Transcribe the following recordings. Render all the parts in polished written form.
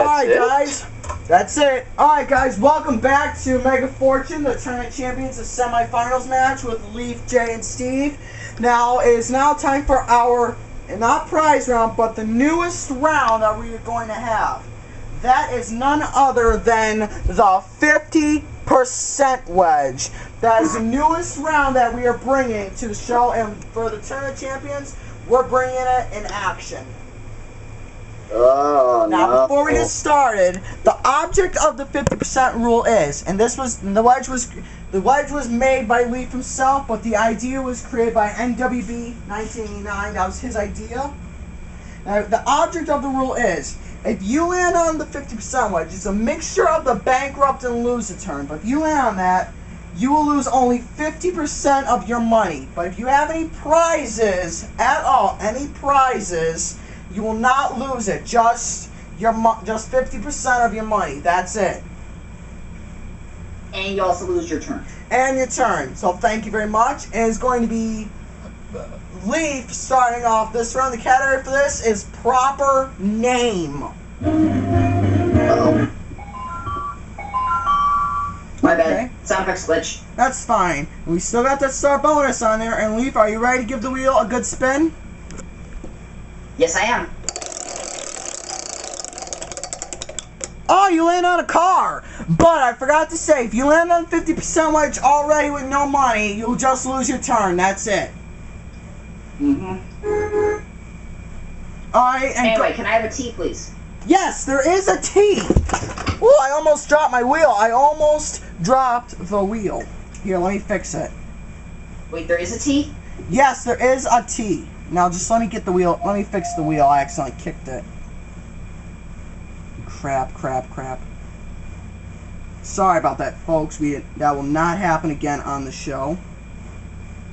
Alright, guys. That's it. Alright, guys. Welcome back to Mega Fortune, the Tournament Champions, the semifinals match with Leaf, Jay, and Steve. Now, it is now time for our, not prize round, but the newest round that we are going to have. That is none other than the 50% wedge. That is the newest round that we are bringing to the show, and for the Tournament Champions, we're bringing it in action. Oh, now, before we get started, the object of the 50% rule is, and this was the wedge was made by Leaf himself, but the idea was created by NWB 1989. That was his idea. Now, the object of the rule is, if you land on the 50% wedge, it's a mixture of the bankrupt and loser turn. But if you land on that, you will lose only 50% of your money. But if you have any prizes at all, you will not lose it. Just 50% of your money. That's it. And you also lose your turn. And your turn. So thank you very much. And it's going to be Leaf starting off this round. The category for this is proper name. Uh-oh. My bad. Okay. Sound effects glitch. That's fine. We still got that star bonus on there. And Leaf, are you ready to give the wheel a good spin? Yes, I am. Oh, you land on a car. But I forgot to say, if you land on 50% wedge already with no money, you'll just lose your turn. That's it. Mm-hmm. Alright, and anyway, can I have a tea, please? yes, there is a T. Oh, I almost dropped my wheel. I almost dropped the wheel. Here, let me fix it. Wait, there is a tea? Yes, there is a T. Now, just let me get the wheel. Let me fix the wheel. I accidentally kicked it. Crap. Sorry about that, folks. That will not happen again on the show.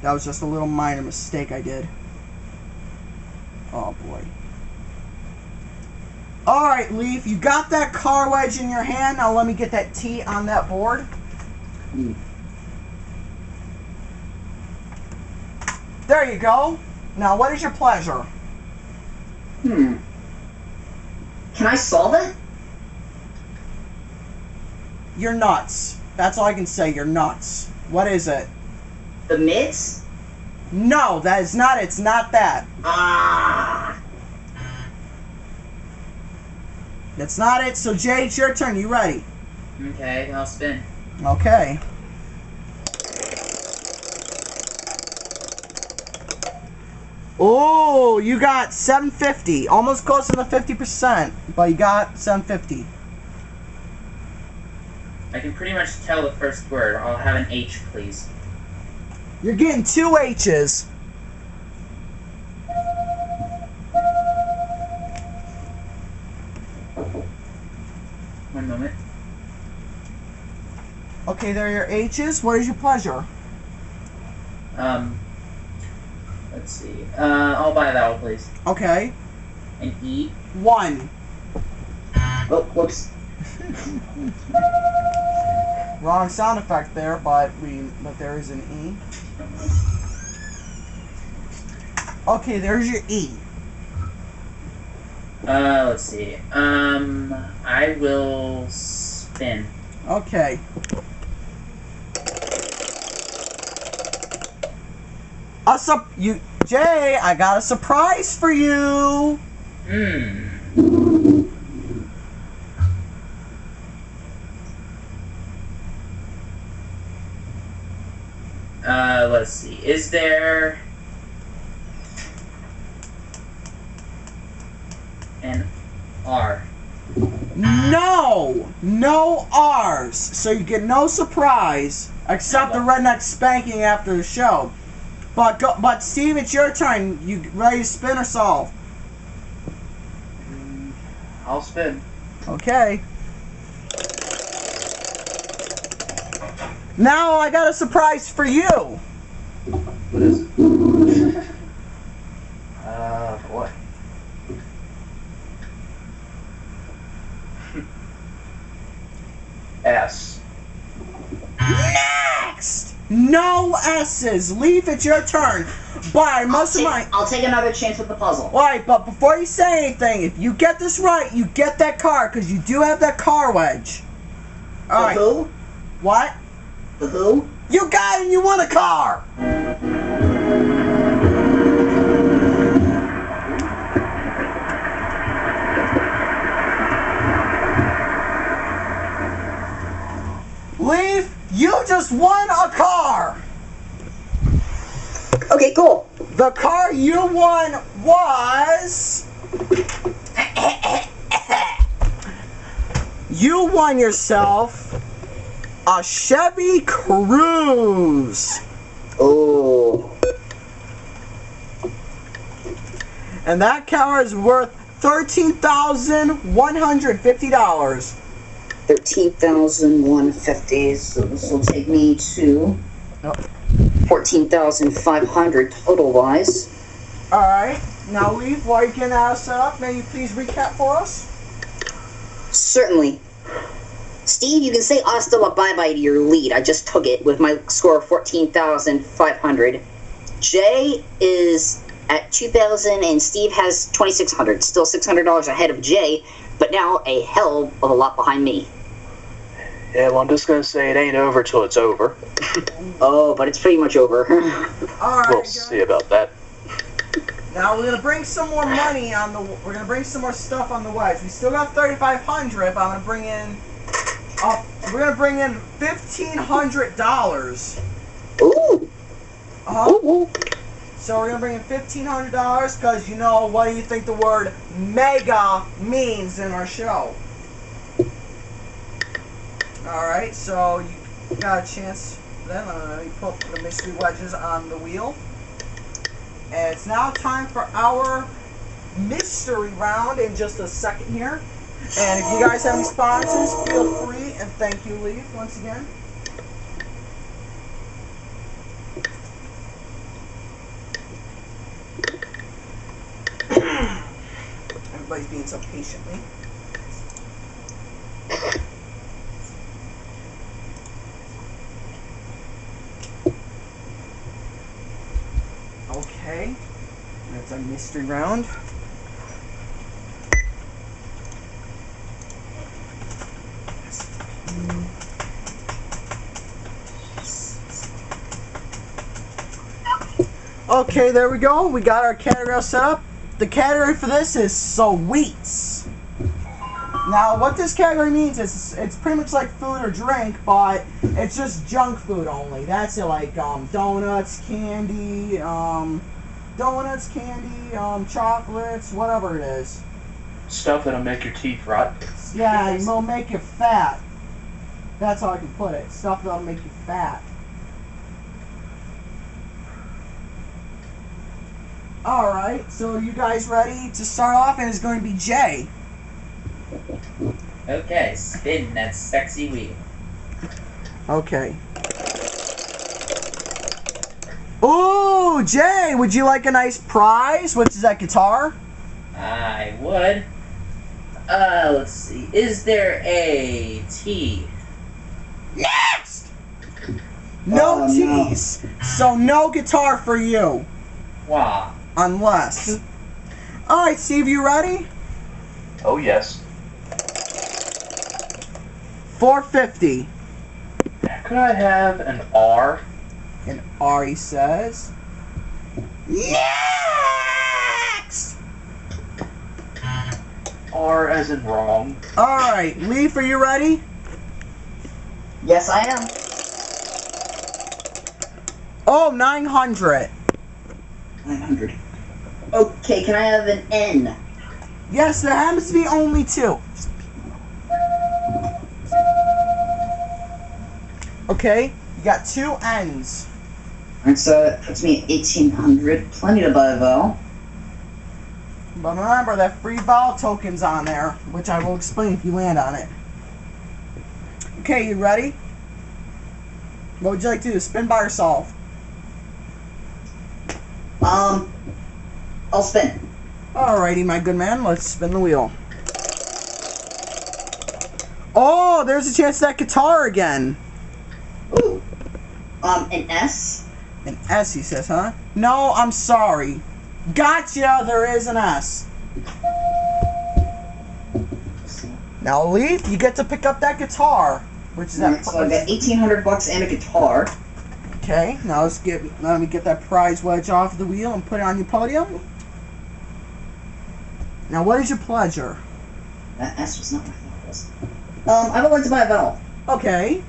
That was just a little minor mistake I did. Oh, boy. Alright, Leaf. You got that car wedge in your hand. Now, let me get that T on that board. There you go. Now, what is your pleasure? Can I solve it? You're nuts. That's all I can say. You're nuts. What is it? The mids? No, that is not it. It's not that. Ah. That's not it. So, Jay, it's your turn. You ready? Okay, I'll spin. Okay. Oh, you got 750. Almost close to the 50%, but you got 750. I can pretty much tell the first word. I'll have an H, please. You're getting 2 H's. One moment. Okay, there are your H's. What is your pleasure? Let's see. I'll buy that one, please. Okay. An E. 1. Oh, whoops. Wrong sound effect there, but there is an E. Okay, there's your E. Let's see. I will spin. Okay. Jay, I got a surprise for you. Let's see. Is there an R? No R's. So you get no surprise except the redneck spanking after the show. But Steve, it's your turn. You ready to spin or solve? I'll spin. Okay. Now I got a surprise for you. What is it? Boy. S. Next! No S's. Leaf, it's your turn. But I must remind. I'll take another chance with the puzzle. Alright, but before you say anything, if you get this right, you get that car, because you do have that car wedge. Alright. The who? What? The who? You got it and you won a car! Leaf, you just won a car! Okay, cool. The car you won was... You won yourself a Chevy Cruze. Oh. And that car is worth $13,150. 13,150. So this will take me to 14,500 total wise. Alright, now Leaf, while you're getting that set up, may you please recap for us? Certainly. Steve, you can say hasta la bye-bye to your lead. I just took it with my score of 14,500. Jay is at 2,000 and Steve has 2,600. Still $600 ahead of Jay, but now a hell of a lot behind me. Yeah, well, I'm just going to say it ain't over till it's over. Oh, but it's pretty much over. Alright, We'll see about that. now we're gonna bring some more money on the. We're gonna bring some more stuff on the wedge. We still got 3,500, but I'm gonna bring in. We're gonna bring in $1,500. Ooh. Ooh. So we're gonna bring in $1,500 because you know what do you think the word mega means in our show? All right, so you got a chance. Then you put the mystery wedges on the wheel, and it's now time for our mystery round in just a second here. And if you guys have any sponsors, feel free, and thank you, Leaf, once again. Everybody's being so patiently. Okay, that's our mystery round. Okay, there we go. We got our category set up. The category for this is sweets. Now, what this category means is it's pretty much like food or drink, but it's just junk food only. That's it, like donuts, candy, chocolates, whatever it is. Stuff that'll make your teeth rot. Yeah, it will make you fat. That's how I can put it. Stuff that'll make you fat. Alright, so are you guys ready to start off? And it's going to be Jay. Okay, spin that sexy wheel. Okay. Ooh, Jay, would you like a nice prize? Which is that guitar? I would. Let's see. Is there a T? Next! No T's. No. So no guitar for you. Wow. Unless. Alright, Steve, you ready? Oh, yes. 450. Could I have an R? And Ari says. Next! R as in wrong. Alright, Leaf, are you ready? Yes, I am. Oh, 900. 900. Okay, can I have an N? Yes, there happens to be only two. Okay, you got two N's. Alright, so that puts me at 1,800. Plenty to buy, though. But remember, that free ball token's on there, which I will explain if you land on it. Okay, you ready? What would you like to do? Spin, buy, or solve? I'll spin. Alrighty, my good man. Let's spin the wheel. Oh, there's a chance at that guitar again. Ooh. An S? An S, he says, huh? No, I'm sorry. Gotcha, there is an S. Now, Leaf, you get to pick up that guitar. Which is that? So I got $1,800 and a guitar. Okay, now let me get that prize wedge off the wheel and put it on your podium. Now, what is your pleasure? That S was not what I thought it was. I would like to buy a vowel. Okay.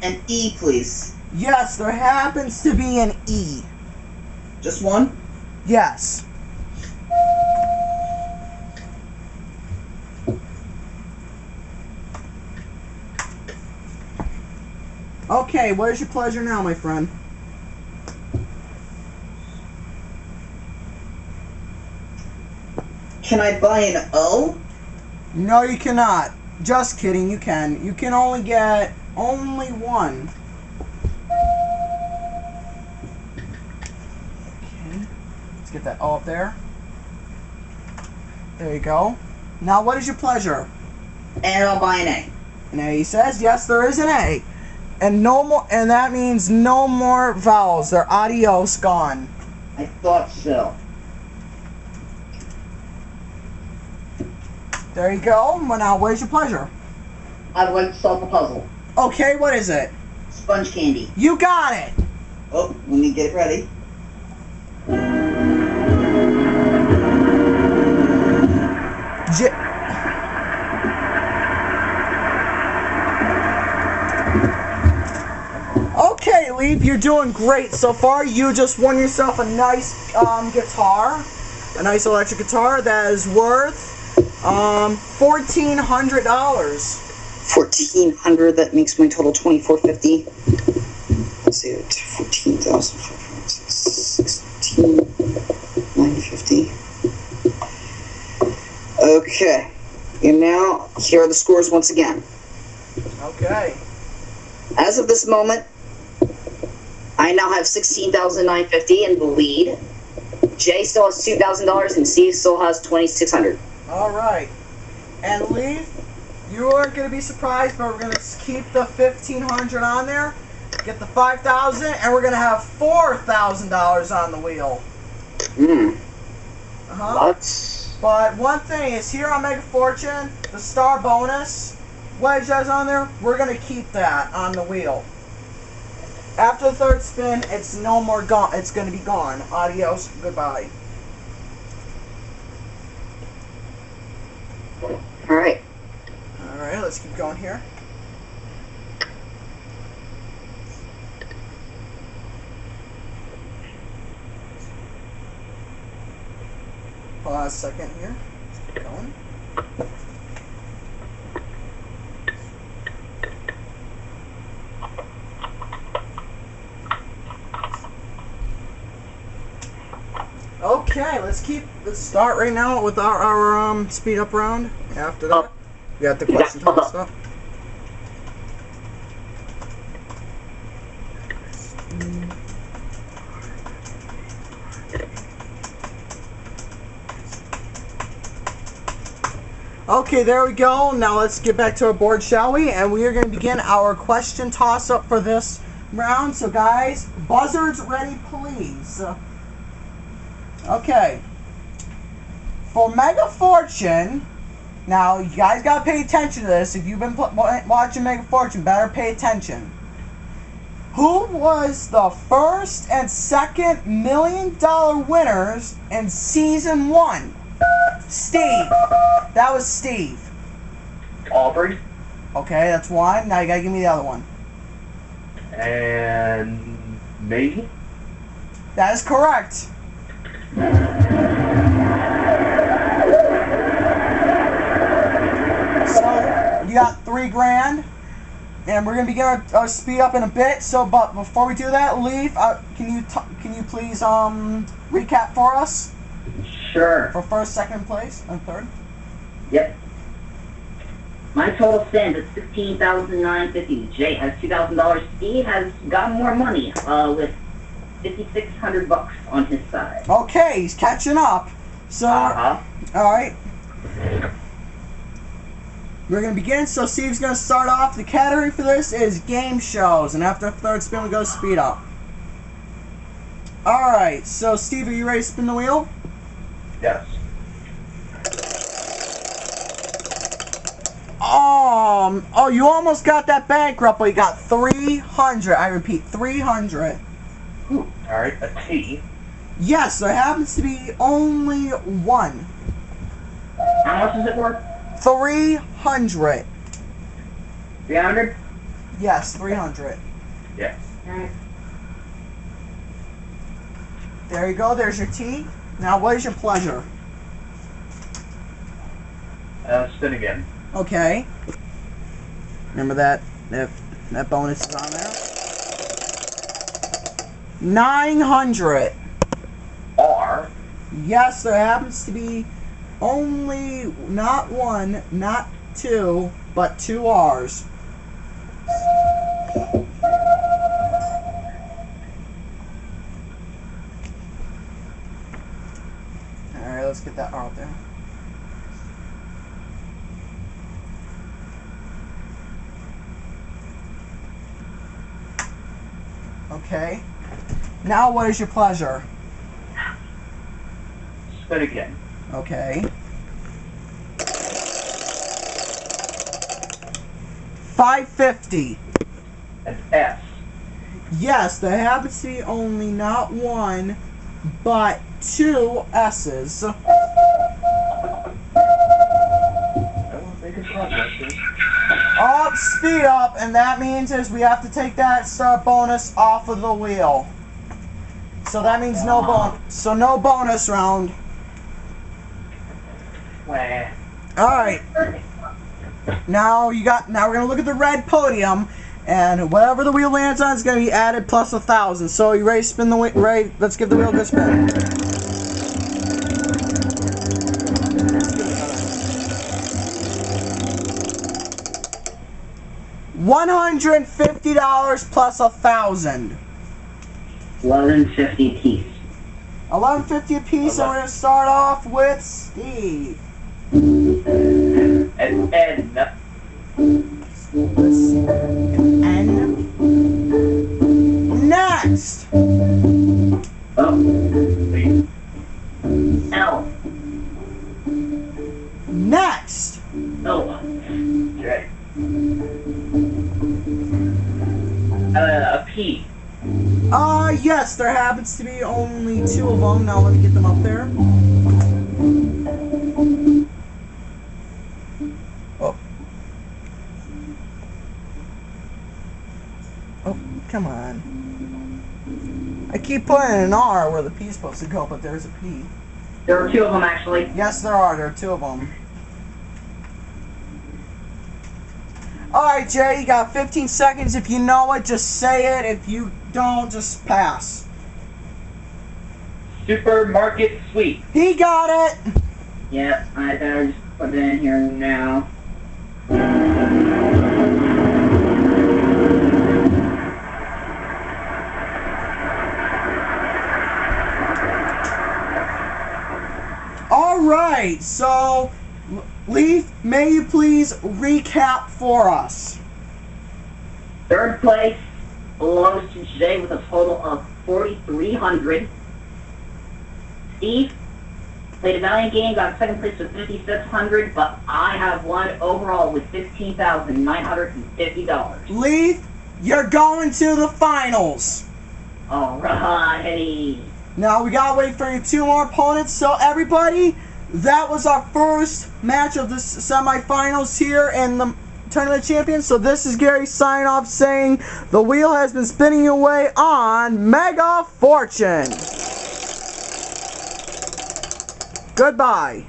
An E, please. Yes, there happens to be an E. Just one? Yes. Okay, what is your pleasure now, my friend? Can I buy an O? No, you cannot. Just kidding, you can. You can only get only one. Okay, let's get that O up there. There you go. Now, what is your pleasure? And I'll buy an A. An A, he says. Yes, there is an A. And no more, and that means no more vowels. They're adios, gone. I thought so. There you go. Well, now, where's your pleasure? I would like to solve a puzzle. Okay, what is it? Sponge candy. You got it. Oh, let me get it ready. Okay, Leaf, you're doing great so far. You just won yourself a nice guitar, a nice electric guitar that is worth $1,400. $1,400. That makes my total $2,450. Let's see, 14,516, Okay, and now here are the scores once again. Okay. As of this moment, I now have $16,950 in the lead. Jay still has $2,000 and Steve still has $2,600. All right. And Leaf, you aren't going to be surprised, but we're going to keep the $1,500 on there, get the $5,000, and we're going to have $4,000 on the wheel. But one thing is, here on Mega Fortune, the star bonus wedge that's on there, we're going to keep that on the wheel. After the third spin, it's no more gone. It's going to be gone. Adios. Goodbye. Alright. Alright, let's keep going here. Pause a second here. Let's keep going. Okay, let's start right now with our speed up round. After that, we got the question toss up. Okay, there we go. Now let's get back to our board, shall we? And we are going to begin our question toss up for this round. So guys, buzzards ready, please. Okay. For Mega Fortune, now you guys gotta pay attention to this. If you've been watching Mega Fortune, better pay attention. Who was the first and second $1 million winners in season 1? Steve. That was Steve. Aubrey. Okay, that's one. Now you gotta give me the other one. And me. That is correct. So you got $3,000, and we're gonna begin our speed up in a bit. So, but before we do that, Leaf, can you please recap for us? Sure. For first, second place, and third. Yep. My total stands at $16,950. Jay has $2,000. Steve has got more money with $5,600 on his side. Okay, he's catching up. So, all right. We're going to begin. So Steve's going to start off. The category for this is game shows. And after the third spin, we go speed up. Alright, so Steve, are you ready to spin the wheel? Yes. Oh, you almost got that bankrupt, but you got 300. I repeat, 300. Ooh, alright, a T. Yes, there happens to be only one. How much is it worth? 300. 300? Yes, 300. Yes. Alright. There you go, there's your T. Now, what is your pleasure? Spin again. Okay. Remember that bonus is on there? 900. R. Yes, there happens to be only not one, not two, but two R's. Alright, let's get that R out there. Okay. Now what is your pleasure? Spin again. Okay. 550. An S. Yes, there happens to be only not one, but two S's. I won't make a progress. Up, speed up, and that means is we have to take that start bonus off of the wheel. So that means no bonus round. Wah. Alright. Now we're gonna look at the red podium, and whatever the wheel lands on is gonna be added plus 1,000. So you ready to spin the wheel? Ready? Let's give the wheel a good spin. $150 plus 1,000. 1150 piece. $11.50 a piece, and we're gonna start off with Steve. An N. Let's see. N. Next. Oh, Please. L. Next. Oh, J. a P. Yes, there happens to be only two of them. Now let me get them up there. Oh. Oh, come on. I keep putting an R where the P is supposed to go, but there's a P. There were two of them actually. Yes, there are. There are two of them. Alright, Jay, you got 15 seconds. If you know it, just say it. If you don't, just pass. Supermarket sweep. He got it! Yep, I better just put it in here now. Alright, so, Leaf, may you please recap for us? Third place belongs to Jay with a total of 4,300. Steve played a valiant game, got second place with 5,600, but I have won overall with $15,950. Leaf, you're going to the finals. Alrighty. Now, we gotta wait for your two more opponents, so everybody, that was our first match of the semifinals here in the Tournament of Champions. So this is Gary signing off saying the wheel has been spinning away on Mega Fortune. Goodbye.